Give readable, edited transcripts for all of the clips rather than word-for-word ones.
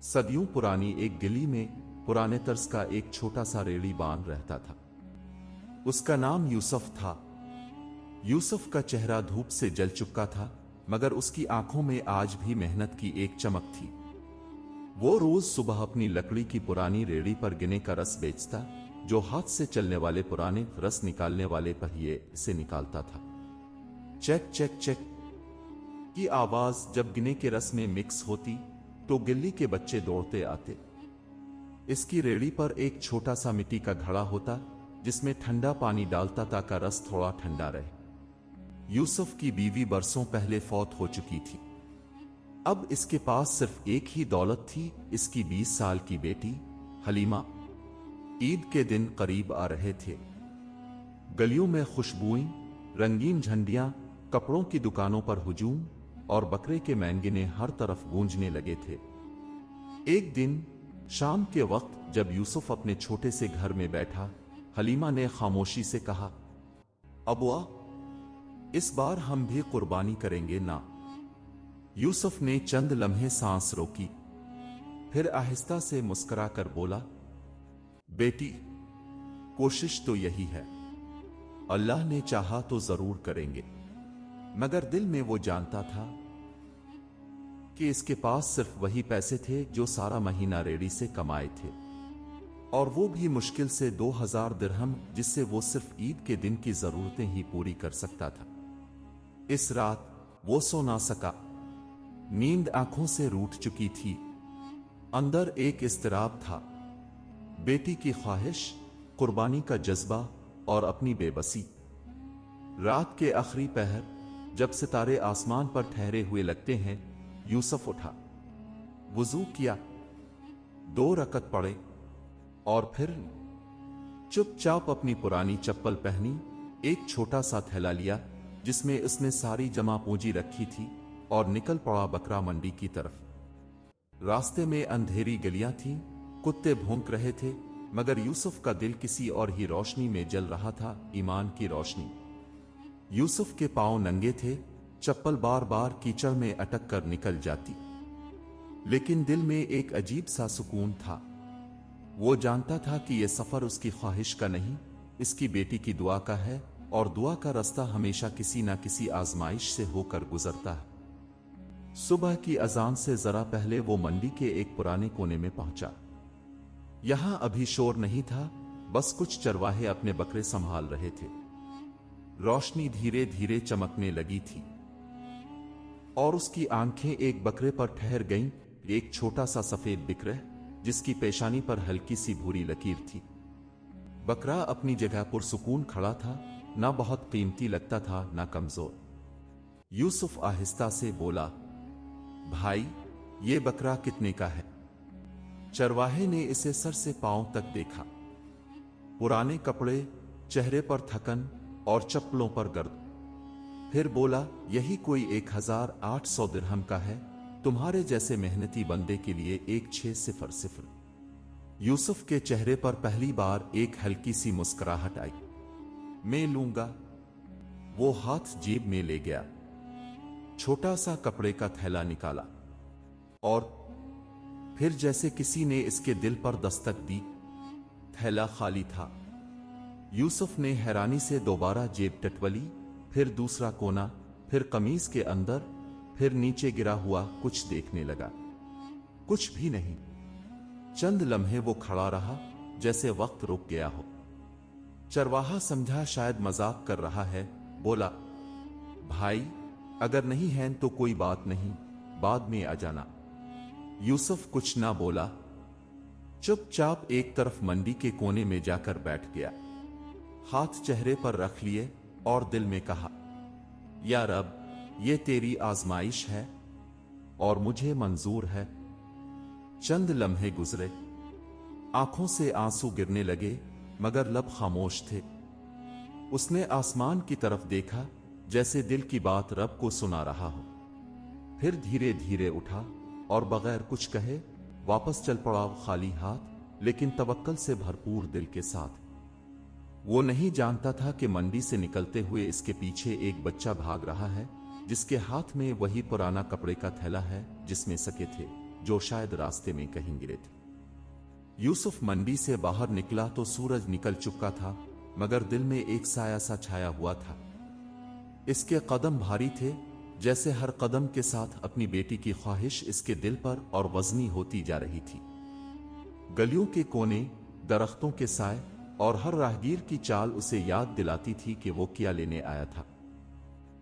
सदियों पुरानी एक गली में पुराने तर्ज का एक छोटा सा रेड़ी बान रहता था। उसका नाम यूसुफ था। यूसुफ का चेहरा धूप से जल चुका था, मगर उसकी आंखों में आज भी मेहनत की एक चमक थी। वो रोज सुबह अपनी लकड़ी की पुरानी रेड़ी पर गिने का रस बेचता, जो हाथ से चलने वाले पुराने रस निकालने वाले पहिए से निकालता था। चेक चेक चेक की आवाज जब गिने के रस में मिक्स होती तो गिल्ली के बच्चे दौड़ते आते। इसकी रेड़ी पर एक छोटा सा मिट्टी का घड़ा होता, जिसमें ठंडा पानी डालता ताकि रस थोड़ा ठंडा रहे। यूसुफ की बीवी बरसों पहले फौत हो चुकी थी। अब इसके पास सिर्फ एक ही दौलत थी, इसकी 20 साल की बेटी हलीमा। ईद के दिन करीब आ रहे थे। गलियों में खुशबुएं, रंगीन झंडियां, कपड़ों की दुकानों पर हुजूम और बकरे के मैंगिने हर तरफ गूंजने लगे थे। एक दिन शाम के वक्त जब यूसुफ अपने छोटे से घर में बैठा, हलीमा ने खामोशी से कहा, अबुआ, इस बार हम भी कुर्बानी करेंगे ना। यूसुफ ने चंद लम्हे सांस रोकी, फिर आहिस्ता से मुस्कुरा कर बोला, बेटी, कोशिश तो यही है। अल्लाह ने चाहा तो जरूर करेंगे। मगर दिल में वो जानता था कि इसके पास सिर्फ वही पैसे थे जो सारा महीना रेड़ी से कमाए थे, और वो भी मुश्किल से 2000 दिरहम, जिससे वो सिर्फ ईद के दिन की जरूरतें ही पूरी कर सकता था। इस रात वो सो ना सका। नींद आंखों से रूठ चुकी थी। अंदर एक इस्तिराब था। बेटी की ख्वाहिश, कुर्बानी का जज्बा और अपनी बेबसी। रात के आखिरी पहर जब सितारे आसमान पर ठहरे हुए लगते हैं, यूसुफ उठा, वुजू किया, 2 रकत पढ़े और फिर चुपचाप अपनी पुरानी चप्पल पहनी, एक छोटा सा थैला लिया जिसमें उसने सारी जमा पूंजी रखी थी, और निकल पड़ा बकरा मंडी की तरफ। रास्ते में अंधेरी गलियां थीं, कुत्ते भौंक रहे थे, मगर यूसुफ का दिल किसी और ही रोशनी में जल रहा था, ईमान की रोशनी। यूसुफ के पांव नंगे थे, चप्पल बार बार कीचड़ में अटक कर निकल जाती, लेकिन दिल में एक अजीब सा सुकून था। वो जानता था कि यह सफर उसकी ख्वाहिश का नहीं, इसकी बेटी की दुआ का है, और दुआ का रास्ता हमेशा किसी ना किसी आजमाइश से होकर गुजरता है। सुबह की अजान से जरा पहले वो मंडी के एक पुराने कोने में पहुंचा। यहां अभी शोर नहीं था, बस कुछ चरवाहे अपने बकरे संभाल रहे थे। रोशनी धीरे धीरे चमकने लगी थी, और उसकी आंखें एक बकरे पर ठहर गईं, एक छोटा सा सफेद बिकरह, जिसकी पेशानी पर हल्की सी भूरी लकीर थी। बकरा अपनी जगह पर सुकून खड़ा था, ना बहुत कीमती लगता था ना कमजोर। यूसुफ आहिस्ता से बोला, भाई, ये बकरा कितने का है? चरवाहे ने इसे सर से पांव तक देखा। पुराने कपड़े, चेहरे पर थकन और चप्पलों पर गर्द। फिर बोला, यही कोई 1800 दिरहम का है, तुम्हारे जैसे मेहनती बंदे के लिए 1600। यूसुफ के चेहरे पर पहली बार एक हल्की सी मुस्कुराहट आई। मैं लूंगा। वो हाथ जेब में ले गया, छोटा सा कपड़े का थैला निकाला, और फिर जैसे किसी ने इसके दिल पर दस्तक दी, थैला खाली था। यूसुफ ने हैरानी से दोबारा जेब टटवली, फिर दूसरा कोना, फिर कमीज के अंदर, फिर नीचे गिरा हुआ कुछ देखने लगा। कुछ भी नहीं। चंद लम्हे वो खड़ा रहा, जैसे वक्त रुक गया हो। चरवाहा समझा शायद मजाक कर रहा है, बोला, भाई, अगर नहीं है तो कोई बात नहीं, बाद में आ जाना। यूसुफ कुछ ना बोला, चुपचाप एक तरफ मंडी के कोने में जाकर बैठ गया। हाथ चेहरे पर रख लिए और दिल में कहा, या रब, ये तेरी आजमाइश है और मुझे मंजूर है। चंद लम्हे गुजरे, आंखों से आंसू गिरने लगे, मगर लब खामोश थे। उसने आसमान की तरफ देखा, जैसे दिल की बात रब को सुना रहा हो। फिर धीरे धीरे उठा और बगैर कुछ कहे वापस चल पड़ा, खाली हाथ, लेकिन तवक्कल से भरपूर दिल के साथ। वो नहीं जानता था कि मंडी से निकलते हुए इसके पीछे एक बच्चा भाग रहा है, जिसके हाथ में वही पुराना कपड़े का थैला है जिसमें सके थे जो शायद रास्ते में कहीं गिरे थे। यूसुफ मंडी से बाहर निकला तो सूरज निकल चुका था, मगर दिल में एक साया सा छाया हुआ था। इसके कदम भारी थे, जैसे हर कदम के साथ अपनी बेटी की ख्वाहिश इसके दिल पर और वजनी होती जा रही थी। गलियों के कोने, दरख्तों के साए और हर राहगीर की चाल उसे याद दिलाती थी कि वो क्या लेने आया था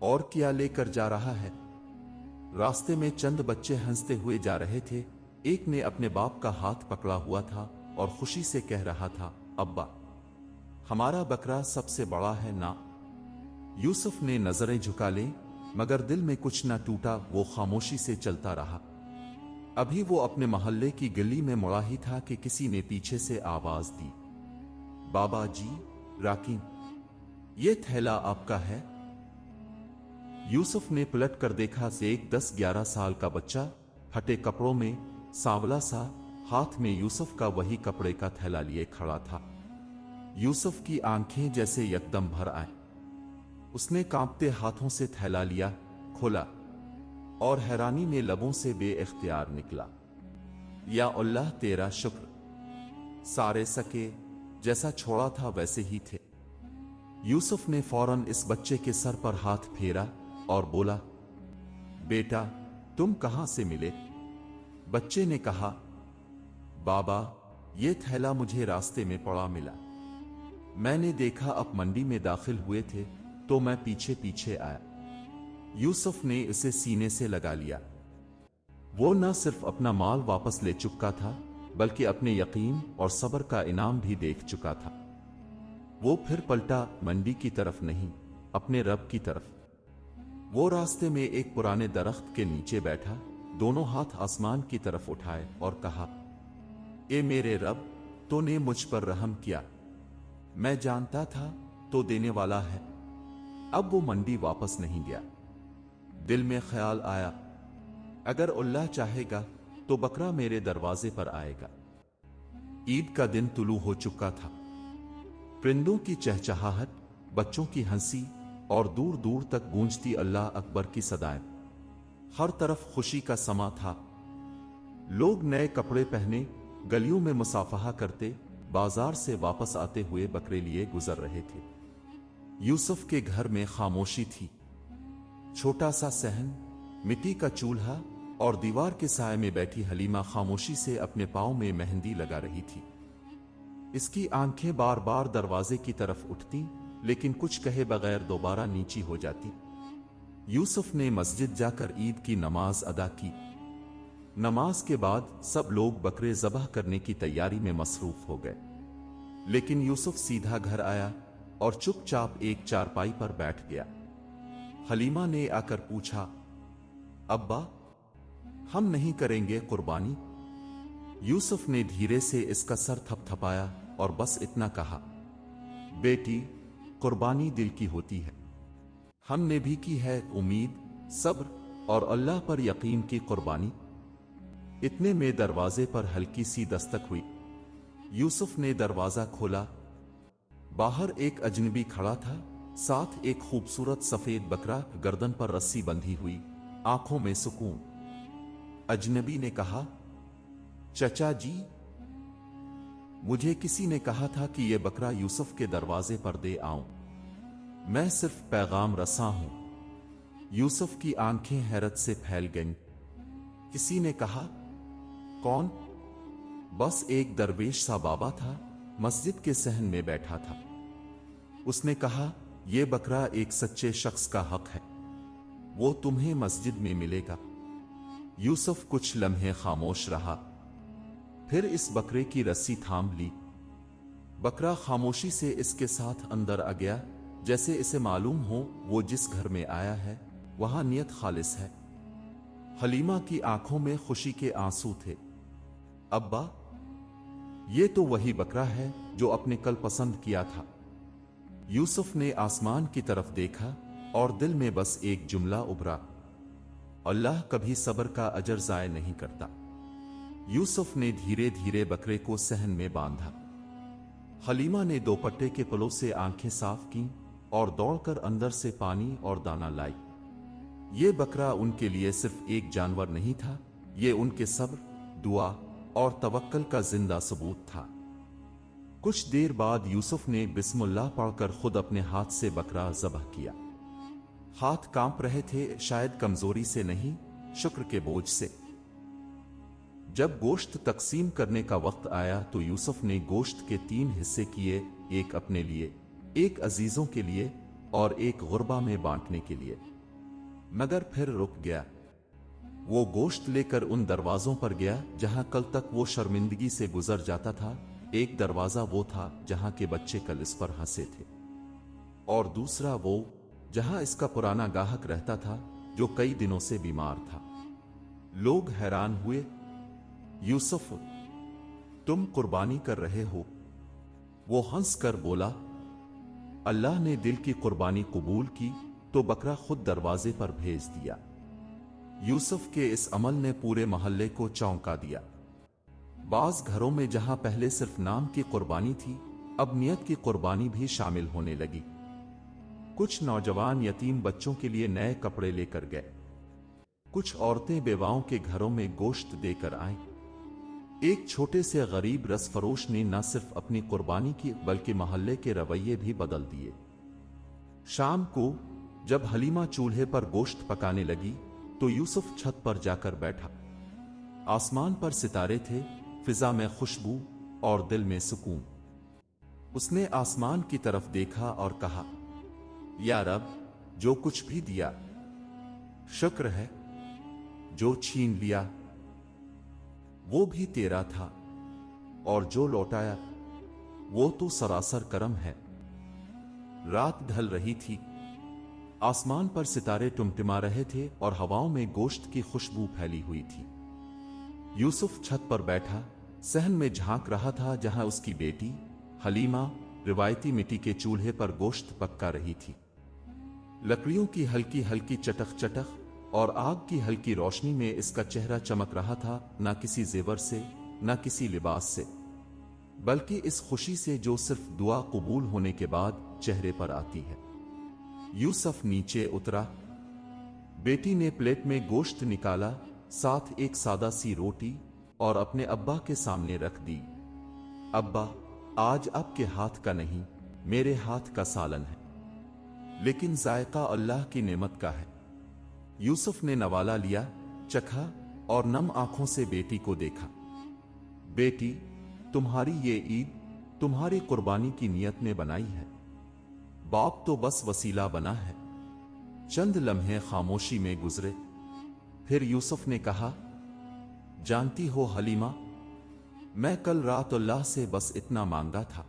और क्या लेकर जा रहा है। रास्ते में चंद बच्चे हंसते हुए जा रहे थे। एक ने अपने बाप का हाथ पकड़ा हुआ था और खुशी से कह रहा था, अब्बा, हमारा बकरा सबसे बड़ा है ना। यूसुफ ने नजरें झुका ली, मगर दिल में कुछ न टूटा। वो खामोशी से चलता रहा। अभी वो अपने मोहल्ले की गली में मुड़ा ही था कि किसी ने पीछे से आवाज दी, बाबा जी, राकीन, ये थैला आपका है? यूसुफ ने पलट कर देखा से एक 10-11 साल का बच्चा, फटे कपड़ों में, सांवला सा, हाथ में यूसुफ का वही कपड़े का थैला लिए खड़ा था। यूसुफ की आंखें जैसे यकदम भर आए। उसने कांपते हाथों से थैला लिया, खोला और हैरानी में लबों से बेइख्तियार निकला, या अल्लाह तेरा शुक्र, सारे सके जैसा छोड़ा था वैसे ही थे। यूसुफ ने फौरन इस बच्चे के सर पर हाथ फेरा और बोला, बेटा, तुम कहां से मिले? बच्चे ने कहा, बाबा, ये थैला मुझे रास्ते में पड़ा मिला। मैंने देखा आप मंडी में दाखिल हुए थे तो मैं पीछे पीछे आया। यूसुफ ने इसे सीने से लगा लिया। वो न सिर्फ अपना माल वापस ले चुका था, बल्कि अपने यकीन और सब्र का इनाम भी देख चुका था। वो फिर पलटा, मंडी की तरफ नहीं, अपने रब की तरफ। वो रास्ते में एक पुराने दरख्त के नीचे बैठा, दोनों हाथ आसमान की तरफ उठाए और कहा, ए मेरे रब, तूने मुझ पर रहम किया। मैं जानता था तो देने वाला है। अब वो मंडी वापस नहीं गया। दिल में ख्याल आया, अगर अल्लाह चाहेगा तो बकरा मेरे दरवाजे पर आएगा। ईद का दिन तुलू हो चुका था। परिंदों की चहचहाहट, बच्चों की हंसी और दूर दूर तक गूंजती अल्लाह अकबर की सदाएं। हर तरफ खुशी का समा था। लोग नए कपड़े पहने गलियों में मुसाफहा करते, बाजार से वापस आते हुए बकरे लिए गुजर रहे थे। यूसुफ के घर में खामोशी थी। छोटा सा सहन, मिट्टी का चूल्हा और दीवार के साए में बैठी हलीमा खामोशी से अपने पांव में मेहंदी लगा रही थी। इसकी आंखें बार बार दरवाजे की तरफ उठती, लेकिन कुछ कहे बगैर दोबारा नीची हो जाती। यूसुफ ने मस्जिद जाकर ईद की नमाज अदा की। नमाज के बाद सब लोग बकरे ज़बह करने की तैयारी में मसरूफ हो गए, लेकिन यूसुफ सीधा घर आया और चुपचाप एक चारपाई पर बैठ गया। हलीमा ने आकर पूछा, अब्बा, हम नहीं करेंगे कुर्बानी? यूसुफ ने धीरे से इसका सर थपथपाया और बस इतना कहा, बेटी, कुर्बानी दिल की होती है। हमने भी की है उम्मीद, सब्र और अल्लाह पर यकीन की कुर्बानी। इतने में दरवाजे पर हल्की सी दस्तक हुई। यूसुफ ने दरवाजा खोला। बाहर एक अजनबी खड़ा था, साथ एक खूबसूरत सफेद बकरा, गर्दन पर रस्सी बंधी हुई, आंखों में सुकून। अजनबी ने कहा, चचा जी, मुझे किसी ने कहा था कि यह बकरा यूसुफ के दरवाजे पर दे आऊं। मैं सिर्फ पैगाम रसा हूं। यूसुफ की आंखें हैरत से फैल गईं। किसी ने कहा, कौन? बस एक दरवेश सा बाबा था, मस्जिद के सहन में बैठा था। उसने कहा, यह बकरा एक सच्चे शख्स का हक है, वो तुम्हें मस्जिद में मिलेगा। यूसुफ कुछ लम्हे खामोश रहा, फिर इस बकरे की रस्सी थाम ली। बकरा खामोशी से इसके साथ अंदर आ गया, जैसे इसे मालूम हो वो जिस घर में आया है वहां नियत खालिस है। हलीमा की आंखों में खुशी के आंसू थे। अब्बा, ये तो वही बकरा है जो आपने कल पसंद किया था। यूसुफ ने आसमान की तरफ देखा और दिल में बस एक जुमला उभरा, अल्लाह कभी सब्र का अजर जाय नहीं करता। यूसुफ ने धीरे धीरे बकरे को सहन में बांधा। हलीमा ने दोपट्टे के पलों से आंखें साफ की और दौड़कर अंदर से पानी और दाना लाई। ये बकरा उनके लिए सिर्फ एक जानवर नहीं था, ये उनके सब्र, दुआ और तवक्कल का जिंदा सबूत था। कुछ देर बाद यूसुफ ने बिस्मिल्लाह पढ़कर खुद अपने हाथ से बकरा ज़बह किया। हाथ कांप रहे थे, शायद कमजोरी से नहीं, शुक्र के बोझ से। जब गोश्त तकसीम करने का वक्त आया तो यूसुफ ने गोश्त के 3 हिस्से किए, एक अपने लिए, एक अजीजों के लिए और एक गुरबा में बांटने के लिए। मगर फिर रुक गया। वो गोश्त लेकर उन दरवाजों पर गया जहां कल तक वो शर्मिंदगी से गुजर जाता था। एक दरवाजा वो था जहां के बच्चे कल इस पर हंसे थे, और दूसरा वो जहां इसका पुराना गाहक रहता था जो कई दिनों से बीमार था। लोग हैरान हुए, यूसुफ, तुम कुर्बानी कर रहे हो? वो हंस कर बोला, अल्लाह ने दिल की कुर्बानी कबूल की तो बकरा खुद दरवाजे पर भेज दिया। यूसुफ के इस अमल ने पूरे मोहल्ले को चौंका दिया। बाज घरों में जहां पहले सिर्फ नाम की कुर्बानी थी, अब नियत की कुर्बानी भी शामिल होने लगी। कुछ नौजवान यतीम बच्चों के लिए नए कपड़े लेकर गए। कुछ औरतें बेवाओं के घरों में गोश्त देकर आईं। एक छोटे से गरीब रसफरोश ने न सिर्फ अपनी कुर्बानी की बल्कि मोहल्ले के रवैये भी बदल दिए। शाम को जब हलीमा चूल्हे पर गोश्त पकाने लगी तो यूसुफ छत पर जाकर बैठा। आसमान पर सितारे थे, फिजा में खुशबू और दिल में सुकून। उसने आसमान की तरफ देखा और कहा, या रब, जो कुछ भी दिया शुक्र है, जो छीन लिया वो भी तेरा था, और जो लौटाया वो तो सरासर करम है। रात ढल रही थी, आसमान पर सितारे टिमटिमा रहे थे और हवाओं में गोश्त की खुशबू फैली हुई थी। यूसुफ छत पर बैठा सहन में झांक रहा था जहां उसकी बेटी हलीमा रिवायती मिट्टी के चूल्हे पर गोश्त पका रही थी। लकड़ियों की हल्की हल्की चटक चटक और आग की हल्की रोशनी में इसका चेहरा चमक रहा था, न किसी जेवर से, न किसी लिबास से, बल्कि इस खुशी से जो सिर्फ दुआ कबूल होने के बाद चेहरे पर आती है। यूसुफ नीचे उतरा। बेटी ने प्लेट में गोश्त निकाला, साथ एक सादा सी रोटी, और अपने अब्बा के सामने रख दी। अब्बा, आज आपके हाथ का नहीं, मेरे हाथ का सालन है, लेकिन जायका अल्लाह की नेमत का है। यूसुफ ने नवाला लिया, चखा और नम आंखों से बेटी को देखा। बेटी, तुम्हारी ये ईद तुम्हारी कुर्बानी की नियत ने बनाई है, बाप तो बस वसीला बना है। चंद लम्हे खामोशी में गुजरे, फिर यूसुफ ने कहा, जानती हो हलीमा, मैं कल रात अल्लाह से बस इतना मांगा था,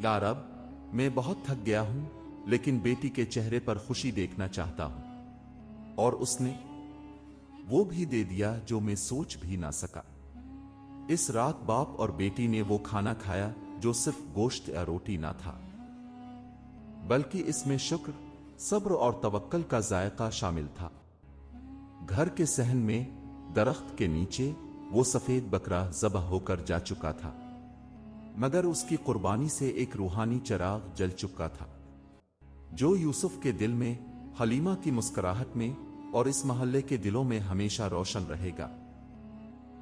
या रब, मैं बहुत थक गया हूं, लेकिन बेटी के चेहरे पर खुशी देखना चाहता हूं। और उसने वो भी दे दिया जो मैं सोच भी ना सका। इस रात बाप और बेटी ने वो खाना खाया जो सिर्फ गोश्त या रोटी ना था, बल्कि इसमें शुक्र, सब्र और तवक्कल का जायका शामिल था। घर के सहन में दरख्त के नीचे वो सफेद बकरा ज़बह होकर जा चुका था, मगर उसकी कुर्बानी से एक रूहानी चिराग जल चुका था, जो यूसुफ के दिल में, हलीमा की मुस्कुराहट में और इस मोहल्ले के दिलों में हमेशा रोशन रहेगा।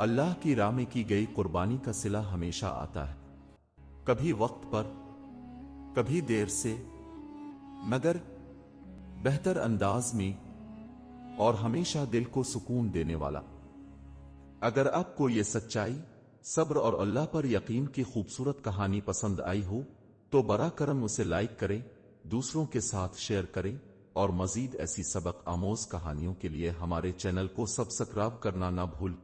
अल्लाह की राह में की गई कुर्बानी का सिला हमेशा आता है, कभी वक्त पर, कभी देर से, मगर बेहतर अंदाज में, और हमेशा दिल को सुकून देने वाला। अगर आपको ये सच्चाई, सब्र और अल्लाह पर यकीन की खूबसूरत कहानी पसंद आई हो तो बरा करम उसे लाइक करें, दूसरों के साथ शेयर करें, और मजीद ऐसी सबक आमोज कहानियों के लिए हमारे चैनल को सब्सक्राइब करना ना भूल।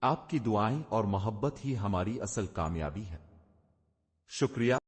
आपकी दुआएं और मोहब्बत ही हमारी असल कामयाबी है। शुक्रिया।